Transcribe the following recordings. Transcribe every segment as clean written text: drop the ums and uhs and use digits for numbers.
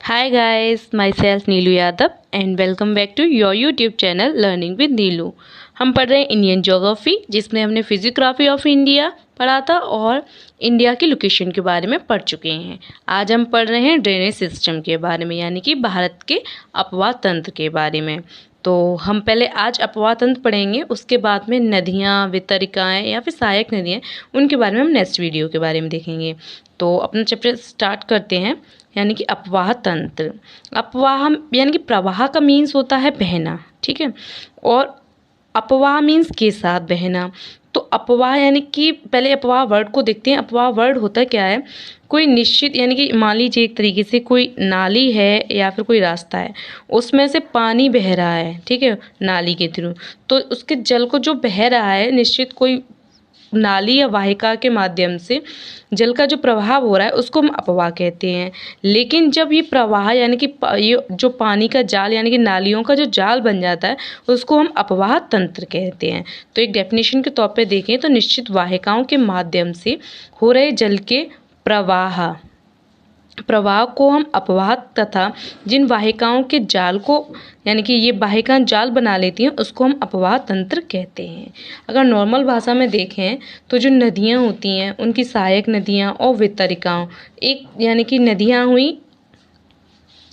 Hi guys, myself Neelu Yadav and welcome back to your YouTube channel learning with Neelu. हम पढ़ रहे हैं इंडियन ज्योग्राफी, जिसमें हमने फिजियोग्राफी ऑफ इंडिया पढ़ा था और इंडिया की लोकेशन के बारे में पढ़ चुके हैं। आज हम पढ़ रहे हैं ड्रेनेज सिस्टम के बारे में, यानी कि भारत के अपवाह तंत्र के बारे में। तो हम पहले आज अपवाह तंत्र पढ़ेंगे, उसके बाद में नदियाँ, वितरिकाएँ या फिर सहायक नदियाँ, उनके बारे में हम नेक्स्ट वीडियो के बारे में देखेंगे। तो अपना चैप्टर स्टार्ट करते हैं, यानी कि अपवाह तंत्र। अपवाह यानी कि प्रवाह का मीन्स होता है बहना, ठीक है, और अपवाह मीन्स के साथ बहना। तो अपवाह यानी कि पहले अपवाह वर्ड को देखते हैं। अपवाह वर्ड होता क्या है? कोई निश्चित, यानी कि मान लीजिए एक तरीके से कोई नाली है या फिर कोई रास्ता है, उसमें से पानी बह रहा है, ठीक है, नाली के थ्रू। तो उसके जल को जो बह रहा है, निश्चित कोई नाली या वाहिका के माध्यम से जल का जो प्रवाह हो रहा है, उसको हम अपवाह कहते हैं। लेकिन जब ये प्रवाह यानी कि ये जो पानी का जाल यानी कि नालियों का जो जाल बन जाता है, उसको हम अपवाह तंत्र कहते हैं। तो एक डेफिनेशन के तौर पे देखें तो निश्चित वाहिकाओं के माध्यम से हो रहे जल के प्रवाह को हम अपवाह तथा जिन वाहिकाओं के जाल को, यानी कि ये वाहिका जाल बना लेती हैं, उसको हम अपवाह तंत्र कहते हैं। अगर नॉर्मल भाषा में देखें तो जो नदियाँ होती हैं, उनकी सहायक नदियाँ और वितरिकाओं, एक यानी कि नदियाँ हुई,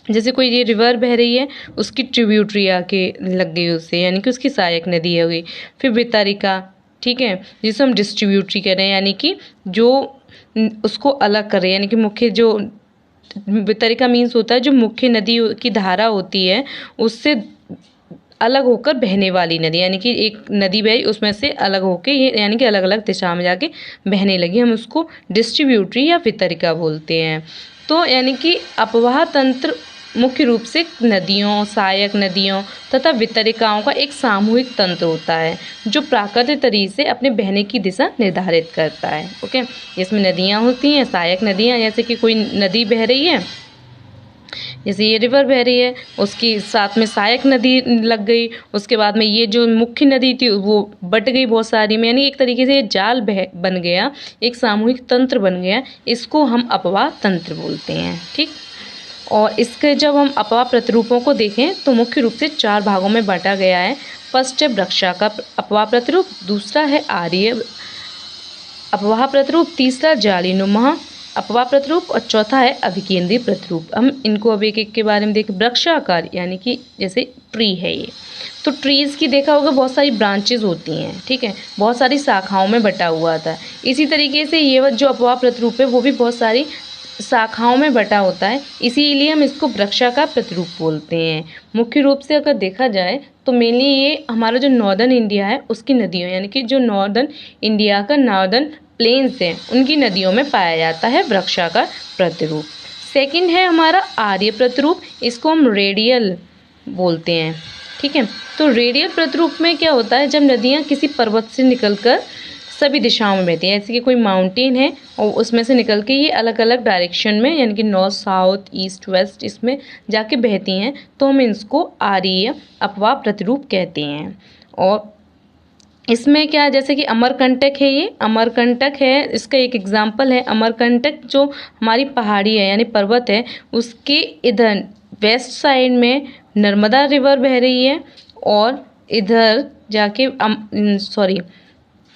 जैसे कोई ये रिवर बह रही है, उसकी ट्रिब्यूटरी आके लग गई उससे, यानी कि उसकी सहायक नदी हो गई। फिर वितरिका, ठीक है, जिसे हम डिस्ट्रीब्यूटरी कह रहे हैं, यानी कि जो उसको अलग कर रहे हैं, यानी कि मुख्य जो वितरिका मीन्स होता है जो मुख्य नदी की धारा होती है, उससे अलग होकर बहने वाली नदी, यानी कि एक नदी बही, उसमें से अलग होकर ये यानी कि अलग अलग दिशा में जाके बहने लगी, हम उसको डिस्ट्रीब्यूटरी या वितरिका बोलते हैं। तो यानी कि अपवाह तंत्र मुख्य रूप से नदियों, सहायक नदियों तथा वितरिकाओं का एक सामूहिक तंत्र होता है, जो प्राकृतिक तरीके से अपने बहने की दिशा निर्धारित करता है। ओके, जिसमें नदियाँ होती हैं, सहायक नदियाँ, जैसे कि कोई नदी बह रही है, जैसे ये रिवर बह रही है, उसकी साथ में सहायक नदी लग गई, उसके बाद में ये जो मुख्य नदी थी वो बट गई बहुत सारी में, यानी एक तरीके से जाल बन गया, एक सामूहिक तंत्र बन गया, इसको हम अपवाह तंत्र बोलते हैं। ठीक, और इसके जब हम अपवाह प्रतिरूपों को देखें तो मुख्य रूप से 4 भागों में बांटा गया है। फर्स्ट है वृक्षा का अपवाह प्रतिरूप, दूसरा है आर्य अपवाह प्रतिरूप, तीसरा जालीनुमा अपवाह प्रतिरूप और चौथा है अभिकेंद्रीय प्रतिरूप। हम इनको अब एक एक के बारे में देखें। वृक्षाकार यानी कि जैसे ट्री है ये, तो ट्रीज़ की देखा होगा बहुत सारी ब्रांचेज होती हैं, ठीक है, बहुत सारी शाखाओं में बटा हुआ था। इसी तरीके से ये जो अपवाह प्रतिरूप है वो भी बहुत सारी शाखाओं में बटा होता है, इसीलिए हम इसको वृक्षाकार प्रतिरूप बोलते हैं। मुख्य रूप से अगर देखा जाए तो मेनली ये हमारा जो नॉर्दर्न इंडिया है उसकी नदियों, यानी कि जो नॉर्दर्न इंडिया का नॉर्दर्न प्लेन्स हैं उनकी नदियों में पाया जाता है वृक्षाकार प्रतिरूप। सेकंड है हमारा आर्य प्रतिरूप, इसको हम रेडियल बोलते हैं, ठीक है। तो रेडियल प्रतिरूप में क्या होता है, जब नदियाँ किसी पर्वत से निकलकर सभी दिशाओं में बहती हैं, जैसे कि कोई माउंटेन है और उसमें से निकल के ये अलग अलग डायरेक्शन में, यानी कि नॉर्थ, साउथ, ईस्ट, वेस्ट, इसमें जाके बहती हैं, तो हम इसको आर्य अपवाह प्रतिरूप कहते हैं। और इसमें क्या है, जैसे कि अमरकंटक है, ये अमरकंटक है, इसका एक एग्जाम्पल है। अमरकंटक जो हमारी पहाड़ी है यानी पर्वत है, उसके इधर वेस्ट साइड में नर्मदा रिवर बह रही है और इधर जाके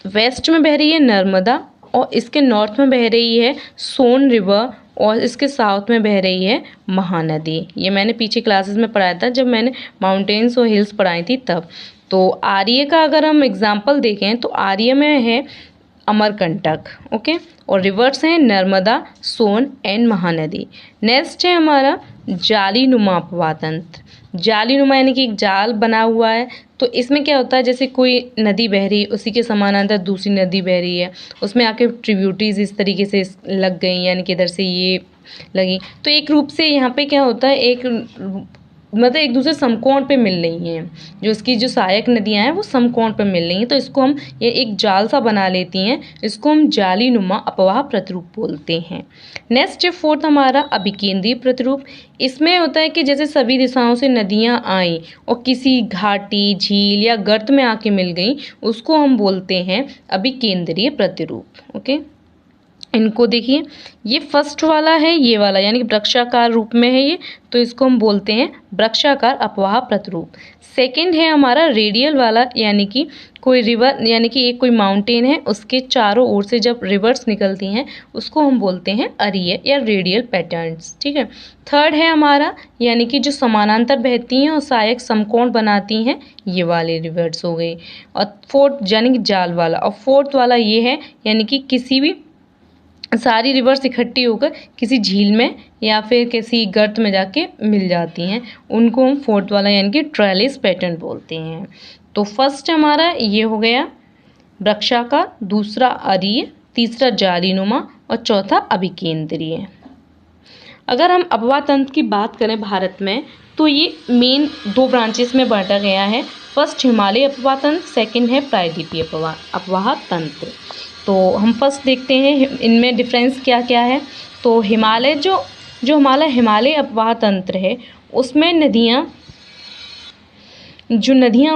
वेस्ट में बह रही है नर्मदा, और इसके नॉर्थ में बह रही है सोन रिवर, और इसके साउथ में बह रही है महानदी। ये मैंने पीछे क्लासेस में पढ़ाया था जब मैंने माउंटेन्स और हिल्स पढ़ाई थी तब। तो आर्य का अगर हम एग्जाम्पल देखें तो आर्य में है अमरकंटक, ओके, और रिवर्स हैं नर्मदा, सोन एंड महानदी। नेक्स्ट है हमारा जालीनुमा अपवाह तंत्र। जालीनुमा यानी कि एक जाल बना हुआ है, तो इसमें क्या होता है, जैसे कोई नदी बह रही है, उसी के समानांतर दूसरी नदी बह रही है, उसमें आके ट्रिब्यूटरीज इस तरीके से लग गई, यानी कि इधर से ये लगी, तो एक रूप से यहाँ पे क्या होता है, एक मतलब एक दूसरे समकोण पे मिल रही हैं, जो इसकी जो सहायक नदियाँ हैं वो समकोण पे मिल रही हैं, तो इसको हम ये एक जाल सा बना लेती हैं, इसको हम जालीनुमा अपवाह प्रतिरूप बोलते हैं। नेक्स्ट फोर्थ हमारा अभिकेंद्रीय प्रतिरूप। इसमें होता है कि जैसे सभी दिशाओं से नदियाँ आई और किसी घाटी, झील या गर्त में आके मिल गई, उसको हम बोलते हैं अभिकेंद्रीय प्रतिरूप। ओके, इनको देखिए, ये फर्स्ट वाला है, ये वाला यानी कि वृक्षाकार रूप में है ये, तो इसको हम बोलते हैं वृक्षाकार अपवाह प्रतिरूप। सेकंड है हमारा रेडियल वाला, यानी कि कोई रिवर यानी कि एक कोई माउंटेन है, उसके चारों ओर से जब रिवर्स निकलती हैं उसको हम बोलते हैं अरीय या रेडियल पैटर्न्स। ठीक है। थर्ड है हमारा यानी कि जो समानांतर बहती हैं और सहायक समकोण बनाती हैं, ये वाले रिवर्स हो गई। और फोर्थ यानी कि जाल वाला, और फोर्थ वाला ये है यानी कि किसी भी सारी रिवर्स इकट्ठी होकर किसी झील में या फिर किसी गर्त में जाके मिल जाती हैं, उनको हम फोर्थ वाला यानी कि ट्रेलिस पैटर्न बोलते हैं। तो फर्स्ट हमारा ये हो गया वृक्षाकार, दूसरा अरीय, तीसरा जालीनुमा और चौथा अभिकेंद्रीय। अगर हम अपवाह तंत्र की बात करें भारत में, तो ये मेन दो ब्रांचेस में बांटा गया है। फर्स्ट हिमालय अपवाह तंत्र, सेकंड है प्रायद्वीपीय अपवाह तंत्र। तो हम फर्स्ट देखते हैं इनमें डिफरेंस क्या क्या है। तो हिमालय जो हमारा हिमालय अपवाह तंत्र है, उसमें नदियाँ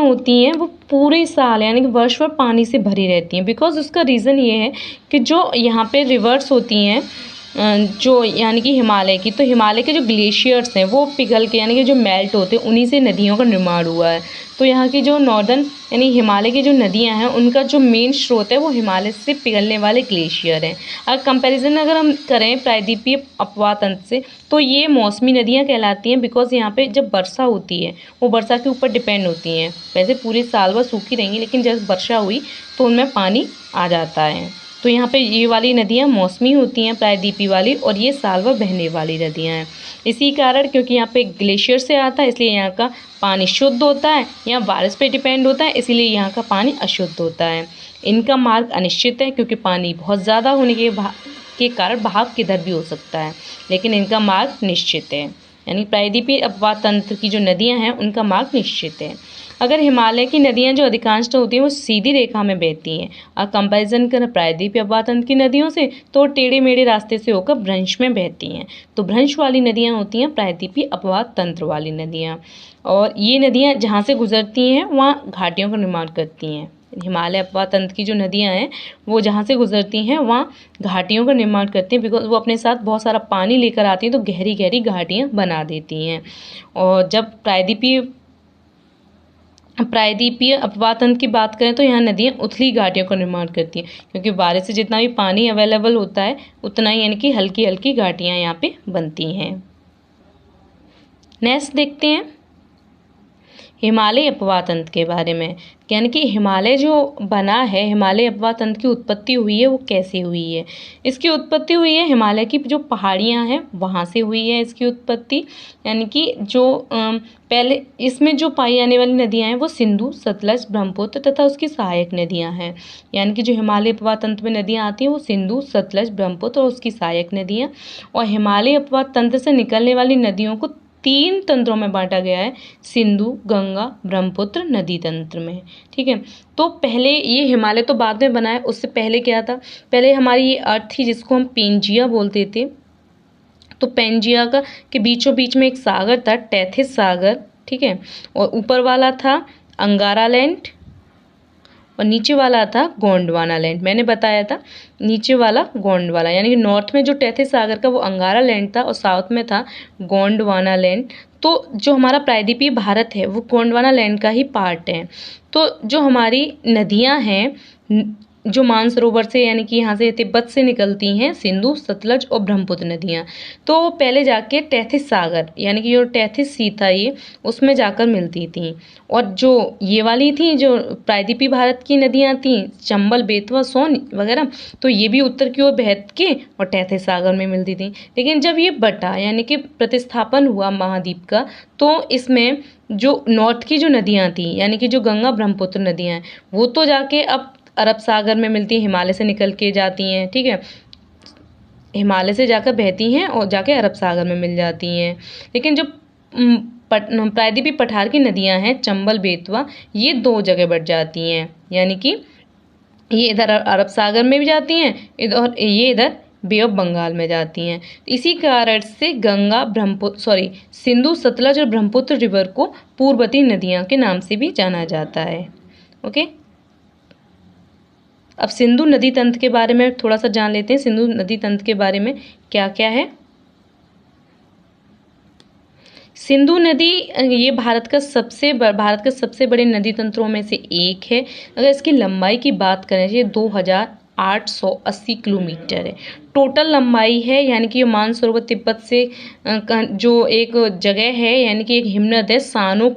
होती हैं वो पूरे साल यानी कि वर्ष भर पानी से भरी रहती हैं। बिकॉज उसका रीज़न ये है कि जो यहाँ पे रिवर्स होती हैं जो यानी कि हिमालय की, तो हिमालय के जो ग्लेशियर्स हैं वो पिघल के यानी कि जो मेल्ट होते हैं उन्हीं से नदियों का निर्माण हुआ है। तो यहाँ की जो नॉर्दर्न यानी हिमालय की जो नदियाँ हैं उनका जो मेन स्रोत है वो हिमालय से पिघलने वाले ग्लेशियर हैं। अगर कंपैरिजन अगर हम करें प्रायद्वीपीय अपवाह तंत्र से, तो ये मौसमी नदियाँ कहलाती हैं। बिकॉज यहाँ पे जब वर्षा होती है वो वर्षा के ऊपर डिपेंड होती हैं। वैसे पूरे साल भर सूखी रहेंगी, लेकिन जब वर्षा हुई तो उनमें पानी आ जाता है। तो यहाँ पे ये वाली नदियाँ मौसमी होती हैं प्रायद्वीपीय वाली, और ये साल भर बहने वाली नदियाँ हैं। इसी कारण क्योंकि यहाँ पे ग्लेशियर से आता है, इसलिए यहाँ का पानी शुद्ध होता है। यहाँ बारिश पे डिपेंड होता है, इसीलिए यहाँ का पानी अशुद्ध होता है। इनका मार्ग अनिश्चित है क्योंकि पानी बहुत ज़्यादा होने के कारण बहाव किधर भी हो सकता है, लेकिन इनका मार्ग निश्चित है। यानी प्रायद्वीपीय अपवाह तंत्र की जो नदियाँ हैं उनका मार्ग निश्चित है। अगर हिमालय की नदियाँ जो अधिकांश होती हैं वो सीधी रेखा में बहती हैं, और कंपैरिजन करें प्रायद्वीपीय अपवाह तंत्र की नदियों से, तो टेढ़े मेढ़े रास्ते से होकर भ्रंश में बहती हैं। तो भ्रंश वाली नदियाँ होती हैं प्रायद्वीपीय अपवाह तंत्र वाली नदियाँ। और ये नदियाँ जहाँ से गुजरती हैं वहाँ घाटियों का निर्माण करती हैं। हिमालय अपवाह तंत्र की जो नदियाँ हैं वो जहाँ से गुजरती हैं वहाँ घाटियों का निर्माण करती हैं। बिकॉज वो अपने साथ बहुत सारा पानी लेकर आती हैं, तो गहरी गहरी घाटियाँ बना देती हैं। और जब प्रायद्वीपीय अपवाह तंत्र की बात करें तो यहाँ नदियाँ उथली घाटियों का निर्माण करती हैं, क्योंकि बारिश से जितना भी पानी अवेलेबल होता है उतना ही यानी कि हल्की हल्की घाटियाँ यहाँ पे बनती हैं। नेक्स्ट देखते हैं हिमालय अपवाह तंत्र के बारे में, यानी कि हिमालय जो बना है, हिमालय अपवाह तंत्र की उत्पत्ति हुई है वो कैसे हुई है। इसकी उत्पत्ति हुई है हिमालय की जो पहाड़ियाँ हैं वहाँ से हुई है इसकी उत्पत्ति। यानी कि जो पहले इसमें जो पाई जाने वाली नदियाँ हैं वो सिंधु, सतलज, ब्रह्मपुत्र तथा उसकी सहायक नदियाँ हैं। यानी कि जो हिमालय अपवाह तंत्र में नदियाँ आती हैं वो सिंधु, सतलज, ब्रह्मपुत्र और उसकी सहायक नदियाँ। और हिमालय अपवाह तंत्र से निकलने वाली नदियों को 3 तंत्रों में बांटा गया है, सिंधु, गंगा, ब्रह्मपुत्र नदी तंत्र में। ठीक है। तो पहले ये हिमालय तो बाद में बना है, उससे पहले क्या था, पहले हमारी ये अर्थ थी जिसको हम पेंजिया बोलते थे। तो पेंजिया के बीचों बीच में एक सागर था, टेथिस सागर। ठीक है। और ऊपर वाला था अंगारा लैंड और नीचे वाला था गोंडवाना लैंड। मैंने बताया था नीचे वाला गोंडवाना, यानी कि नॉर्थ में जो टेथिस सागर का वो अंगारा लैंड था और साउथ में था गोंडवाना लैंड। तो जो हमारा प्रायद्वीपीय भारत है वो गोंडवाना लैंड का ही पार्ट है। तो जो हमारी नदियां हैं जो मानसरोवर से यानी कि यहाँ से तिब्बत से निकलती हैं, सिंधु, सतलज और ब्रह्मपुत्र नदियाँ, तो पहले जाके टेथिस सागर यानी कि जो टेथिस सी था ये उसमें जाकर मिलती थी। और जो ये वाली थी जो प्रायद्वीपीय भारत की नदियाँ थी, चंबल, बेतवा, सोन वगैरह, तो ये भी उत्तर की ओर बहत के और टेथिस सागर में मिलती थी। लेकिन जब ये बटा यानी कि प्रतिस्थापन हुआ महाद्वीप का, तो इसमें जो नॉर्थ की जो नदियाँ थी यानी कि जो गंगा, ब्रह्मपुत्र नदियाँ हैं वो तो जाके अब अरब सागर में मिलती हैं, हिमालय से निकल के जाती हैं। ठीक है। हिमालय से जाकर बहती हैं और जाके अरब सागर में मिल जाती हैं। लेकिन जो प्रायद्वीपीय पठार की नदियां हैं, चंबल, बेतवा, ये 2 जगह बढ़ जाती हैं। यानी कि ये इधर अरब सागर में भी जाती हैं, इधर बे ऑफ बंगाल में जाती हैं। इसी कारण से सिंधु, सतलज और ब्रह्मपुत्र रिवर को पूर्ववर्ती नदियां के नाम से भी जाना जाता है। ओके। अब सिंधु नदी तंत्र के बारे में थोड़ा सा जान लेते हैं। सिंधु नदी तंत्र के बारे में क्या क्या है। सिंधु नदी ये भारत का सबसे बड़े नदी तंत्रों में से एक है। अगर इसकी लंबाई की बात करें, ये 2880 किलोमीटर है टोटल लंबाई है। यानी कि ये मानसरोवर तिब्बत से जो एक जगह है, यानी कि एक हिमनद है सानो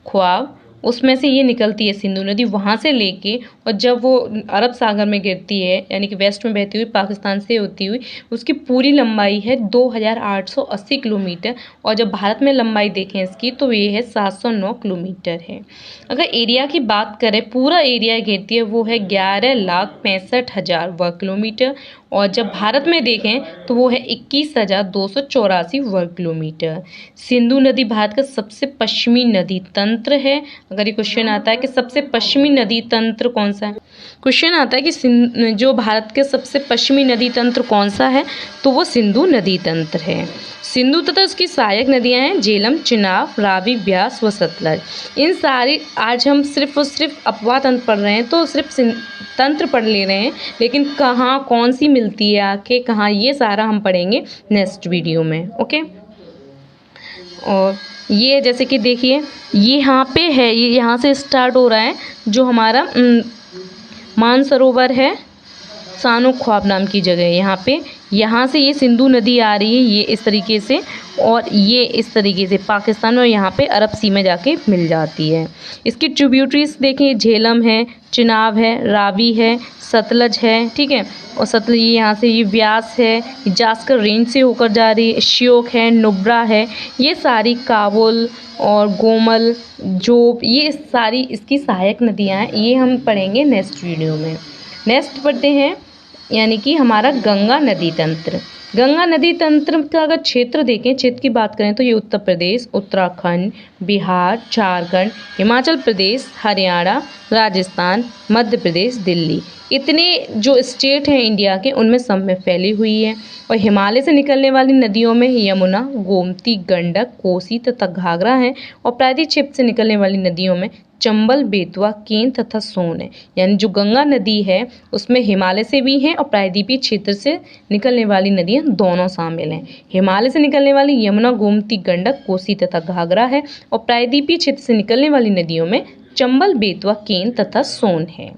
ख्वाब, उसमें से ये निकलती है सिंधु नदी, वहाँ से लेके, और जब वो अरब सागर में गिरती है, यानी कि वेस्ट में बहती हुई पाकिस्तान से होती हुई, उसकी पूरी लंबाई है 2880 किलोमीटर। और जब भारत में लंबाई देखें इसकी तो ये है 709 किलोमीटर है। अगर एरिया की बात करें, पूरा एरिया घेरती है वो है 11,65,000 वर्ग किलोमीटर। और जब भारत में देखें तो वो है 21,284 वर्ग किलोमीटर। सिंधु नदी भारत का सबसे पश्चिमी नदी तंत्र है। अगर ये क्वेश्चन आता है कि सबसे पश्चिमी नदी तंत्र कौन सा है, क्वेश्चन आता है कि जो भारत के सबसे पश्चिमी नदी तंत्र कौन सा है, तो वो सिंधु नदी तंत्र है। सिंधु तथा उसकी सहायक नदियां हैं झेलम, चिनाब, रावी, ब्यास व सतलज। इन सारी, आज हम सिर्फ और सिर्फ अपवाह तंत्र पढ़ रहे हैं तो सिर्फ तंत्र पढ़ ले रहे हैं, लेकिन कहाँ कौन सी मिलती है आके कहाँ, ये सारा हम पढ़ेंगे नेक्स्ट वीडियो में। ओके, और ये जैसे कि देखिए ये यहाँ पे है, ये यहाँ से स्टार्ट हो रहा है जो हमारा मानसरोवर है सानो ख्वाब नाम की जगह है। यहाँ से ये सिंधु नदी आ रही है, ये इस तरीके से, और ये इस तरीके से पाकिस्तान और यहाँ पे अरब सी में जाके मिल जाती है। इसकी ट्रिब्यूटरीज देखें, झेलम है, चिनाब है, रावी है, सतलज है, ठीक है। और सतलज यहाँ से ये व्यास है, जास्कर रेंज से होकर जा रही है, श्योक है, नुब्रा है, ये सारी काबुल और गोमल, जोब, ये सारी इसकी सहायक नदियाँ हैं। ये हम पढ़ेंगे नेक्स्ट वीडियो में। नेक्स्ट पढ़ते हैं, यानी कि हमारा गंगा नदी तंत्र। गंगा नदी तंत्र का अगर क्षेत्र देखें, क्षेत्र की बात करें तो ये उत्तर प्रदेश, उत्तराखंड, बिहार, झारखंड, हिमाचल प्रदेश, हरियाणा, राजस्थान, मध्य प्रदेश, दिल्ली, इतने जो स्टेट हैं इंडिया के उनमें सब में फैली हुई है। और हिमालय से निकलने वाली नदियों में यमुना, गोमती, गंडक, कोसी तथा घाघरा हैं। और प्रायद्वीप क्षेत्र से निकलने वाली नदियों में चंबल, बेतवा, केन तथा सोन है। यानी जो गंगा नदी है उसमें हिमालय से भी हैं और प्रायद्वीपीय क्षेत्र से निकलने वाली नदियां दोनों शामिल हैं। हिमालय से निकलने वाली यमुना, गोमती, गंडक, कोसी तथा घाघरा है, और प्रायद्वीपीय क्षेत्र से निकलने वाली नदियों में चंबल, बेतवा, केन तथा सोन है।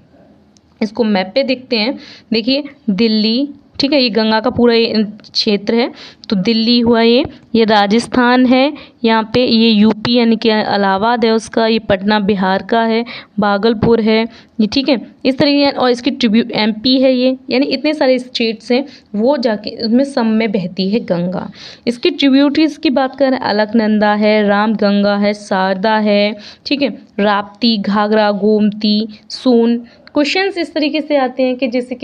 इसको मैप पे देखते हैं। देखिए दिल्ली, ठीक है, ये गंगा का पूरा क्षेत्र है, तो दिल्ली हुआ, ये राजस्थान है, यहाँ पे ये यूपी यानी कि इलाहाबाद है उसका, ये पटना बिहार का है, भागलपुर है ये, ठीक है, इस तरीके। और इसकी एमपी है ये, यानी इतने सारे स्टेट्स हैं, वो जाके उसमें सब में बहती है गंगा। इसकी ट्रिब्यूटरीज की बात करें, अलकनंदा है, रामगंगा है, शारदा है, ठीक है, राप्ती, घाघरा, गोमती, सोन। क्वेश्चंस इस तरीके से आते हैं कि जैसे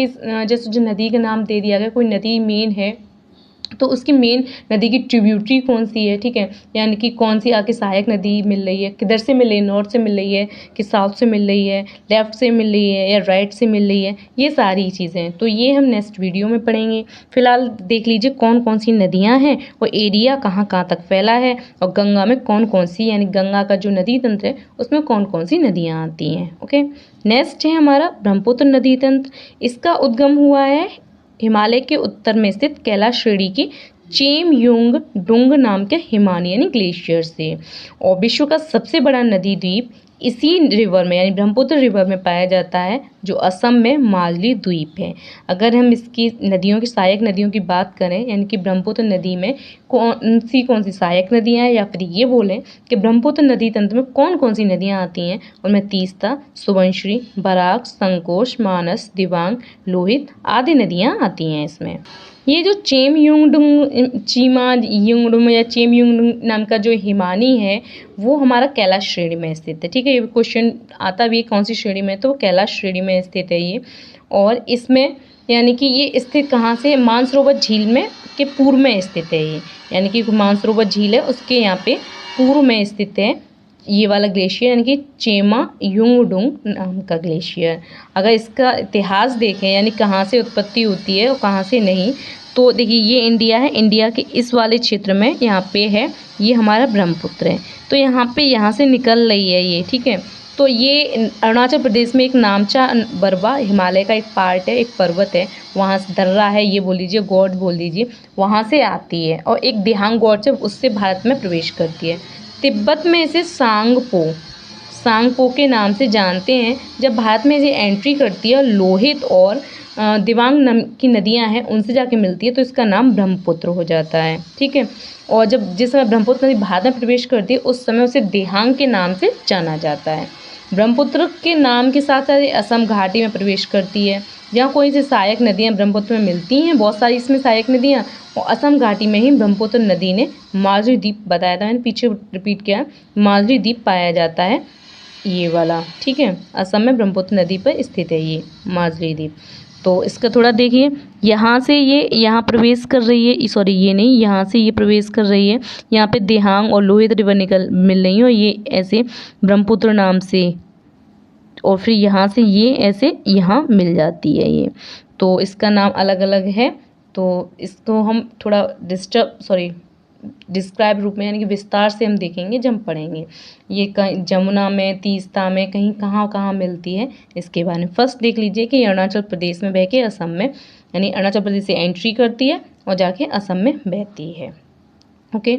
जो नदी का नाम दे दिया गया, कोई नदी मेन है तो उसकी मेन नदी की ट्रिब्यूटरी कौन सी है, ठीक है, यानी कि कौन सी आके सहायक नदी मिल रही है, किधर से मिल रही है, नॉर्थ से मिल रही है कि साउथ से मिल रही है, लेफ़्ट से मिल रही है या राइट से मिल रही है, ये सारी चीज़ें तो ये हम नेक्स्ट वीडियो में पढ़ेंगे। फिलहाल देख लीजिए कौन कौन सी नदियाँ हैं और एरिया कहाँ कहाँ तक फैला है, और गंगा में कौन कौन सी, यानी गंगा का जो नदी तंत्र है उसमें कौन कौन सी नदियाँ आती हैं। ओके, नेक्स्ट है हमारा ब्रह्मपुत्र नदी तंत्र। इसका उद्गम हुआ है हिमालय के उत्तर में स्थित कैलाश श्रेणी की चेमयुंगडुंग नाम के हिमालयन ग्लेशियर से। और विश्व का सबसे बड़ा नदी द्वीप इसी रिवर में, यानी ब्रह्मपुत्र रिवर में पाया जाता है, जो असम में मालदीव द्वीप है। अगर हम इसकी नदियों की सहायक नदियों की बात करें, यानी कि ब्रह्मपुत्र नदी में कौन सी सहायक नदियाँ हैं, या फिर ये बोलें कि ब्रह्मपुत्र नदी तंत्र में कौन कौन सी नदियाँ आती हैं, उनमें तीस्ता, सुबनश्री, बराक, संकोश, मानस, दिबांग, लोहित आदि नदियाँ आती हैं इसमें। ये जो चेमयुंगडुंग या चेमयुंगडुंग नाम का जो हिमानी है वो हमारा कैलाश श्रेणी में स्थित है, ठीक है। ये क्वेश्चन आता भी है कौन सी श्रेणी में, तो वो कैलाश श्रेणी में स्थित है ये। और इसमें यानी कि ये स्थित कहाँ से, मानसरोवर झील में के पूर्व में स्थित है ये, यानी कि मानसरोवर झील है उसके यहाँ पे पूर्व में स्थित है ये वाला ग्लेशियर, यानी कि चेमयुंगडुंग नाम का ग्लेशियर। अगर इसका इतिहास देखें, यानी कहाँ से उत्पत्ति होती है और कहाँ से नहीं, तो देखिए ये इंडिया है, इंडिया के इस वाले क्षेत्र में यहाँ पे है, ये हमारा ब्रह्मपुत्र है, तो यहाँ से निकल रही है ये, ठीक है। तो ये अरुणाचल प्रदेश में एक नामचा बरवा हिमालय का एक पार्ट है, एक पर्वत है, वहाँ से दर्रा है, ये बोल लीजिए, गॉड बोल लीजिए, वहाँ से आती है और एक दिहांग गॉड से उससे भारत में प्रवेश करती है। तिब्बत में इसे सांगपो के नाम से जानते हैं। जब भारत में ये एंट्री करती है, लोहित और दिबांग की नदियां हैं उनसे जाके मिलती है, तो इसका नाम ब्रह्मपुत्र हो जाता है। ठीक है, और जिस समय ब्रह्मपुत्र नदी भारत में प्रवेश करती है उस समय उसे दिहांग के नाम से जाना जाता है। ब्रह्मपुत्र के नाम के साथ साथ असम घाटी में प्रवेश करती है, जहाँ कोई सी सहायक नदियाँ ब्रह्मपुत्र में मिलती हैं, बहुत सारी इसमें सहायक नदियाँ, और असम घाटी में ही ब्रह्मपुत्र नदी ने माजुली द्वीप बताया था, मैंने पीछे रिपीट किया, माजुली द्वीप पाया जाता है ये वाला। ठीक है, असम में ब्रह्मपुत्र नदी पर स्थित है ये माजुली द्वीप। तो इसका थोड़ा देखिए, यहाँ से ये यहाँ प्रवेश कर रही है, सॉरी ये नहीं, यहाँ से ये प्रवेश कर रही है, यहाँ पे दिहांग और लोहित रिवर मिल रही है, और ये ऐसे ब्रह्मपुत्र नाम से, और फिर यहाँ से ये ऐसे यहाँ मिल जाती है ये, तो इसका नाम अलग अलग है। तो इसको हम थोड़ा डिस्क्राइब रूप में यानी कि विस्तार से हम देखेंगे जब हम पढ़ेंगे। ये कहीं जमुना में, तीस्ता में, कहीं कहाँ कहाँ मिलती है इसके बारे में। फर्स्ट देख लीजिए कि अरुणाचल प्रदेश में बह के असम में, यानी अरुणाचल प्रदेश से एंट्री करती है और जाके असम में बहती है। ओके,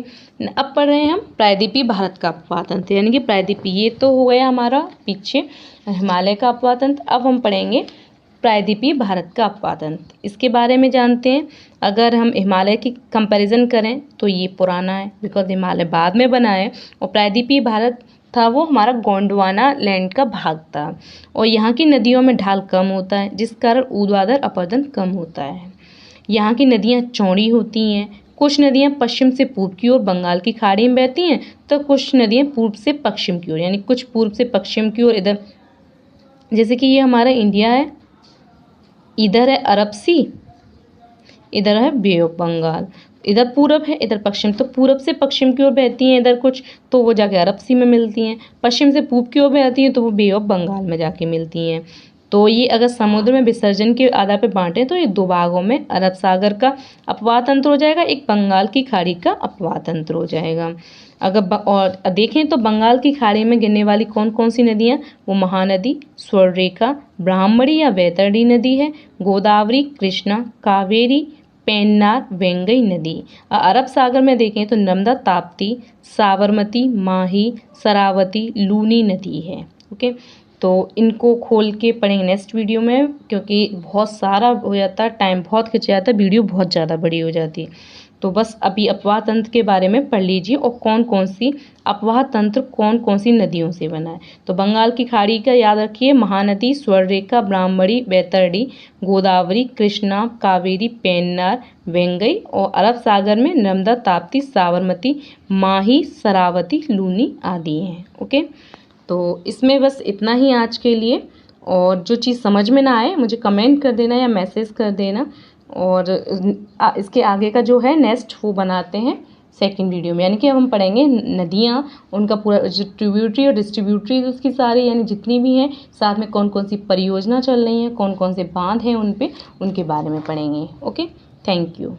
अब पढ़ रहे हैं हम प्रायद्वीपीय भारत का अपवाद तंत्र, यानी कि प्रायद्वीपीय, ये तो हो गया हमारा पीछे हिमालय का अपवाद तंत्र। अब हम पढ़ेंगे प्रायद्वीपीय भारत का अपवाद तंत्र, इसके बारे में जानते हैं। अगर हम हिमालय की कंपैरिजन करें तो ये पुराना है, बिकॉज हिमालय बाद में बना है, और प्रायद्वीपीय भारत था वो हमारा गोंडवाना लैंड का भाग था, और यहाँ की नदियों में ढाल कम होता है, जिस कारण ऊर्ध्वाधर अपरदन कम होता है। यहाँ की नदियाँ चौड़ी होती हैं, कुछ नदियाँ पश्चिम से पूर्व की ओर बंगाल की खाड़ी में बहती हैं, तो कुछ नदियाँ पूर्व से पश्चिम की ओर, यानी कुछ पूर्व से पश्चिम की ओर, इधर जैसे कि ये हमारा इंडिया है, इधर है अरब सी, इधर है बे ऑफ बंगाल, इधर पूरब है, इधर पश्चिम, तो पूरब से पश्चिम की ओर बहती हैं इधर कुछ, तो वो जाके अरब सी में मिलती हैं। पश्चिम से पूर्व की ओर बहती हैं तो वो बे ऑफ बंगाल में जाके मिलती हैं। तो ये अगर समुद्र में विसर्जन के आधार पर बांटें तो ये दो भागों में अरब सागर का अपवाद तंत्र हो जाएगा, एक बंगाल की खाड़ी का अपवाद तंत्र हो जाएगा। अगर और देखें तो बंगाल की खाड़ी में गिरने वाली कौन कौन सी नदियाँ, वो महानदी, स्वर्णरेखा, ब्राह्मणी या वैतरणी नदी है, गोदावरी, कृष्णा, कावेरी, पेन्नार, वेंगई नदी। अरब सागर में देखें तो नर्मदा, ताप्ती, साबरमती, माही, शरावती, लूनी नदी है। ओके, तो इनको खोल के पढ़ेंगे नेक्स्ट वीडियो में, क्योंकि बहुत सारा हो जाता है, टाइम बहुत खिंच जाता है, वीडियो बहुत ज़्यादा बड़ी हो जाती है। तो बस अभी अपवाद तंत्र के बारे में पढ़ लीजिए, और कौन कौन सी अपवाद तंत्र कौन कौन सी नदियों से बना है। तो बंगाल की खाड़ी का याद रखिए, महानदी, स्वर्णरेखा, ब्राह्मणी, वैतरणी, गोदावरी, कृष्णा, कावेरी, पेन्नार, वेंगई, और अरब सागर में नर्मदा, ताप्ती, साबरमती, माही, शरावती, लूनी आदि हैं। ओके, तो इसमें बस इतना ही आज के लिए, और जो चीज़ समझ में ना आए मुझे कमेंट कर देना या मैसेज कर देना, और इसके आगे का जो है नेक्स्ट वो बनाते हैं सेकंड वीडियो में, यानी कि अब हम पढ़ेंगे नदियाँ, उनका पूरा जो ट्रिब्यूटरी और डिस्ट्रीब्यूटरी उसकी सारी, यानी जितनी भी हैं, साथ में कौन कौन सी परियोजना चल रही हैं, कौन कौन से बांध हैं उन पे, उनके बारे में पढ़ेंगे। Okay, thank you.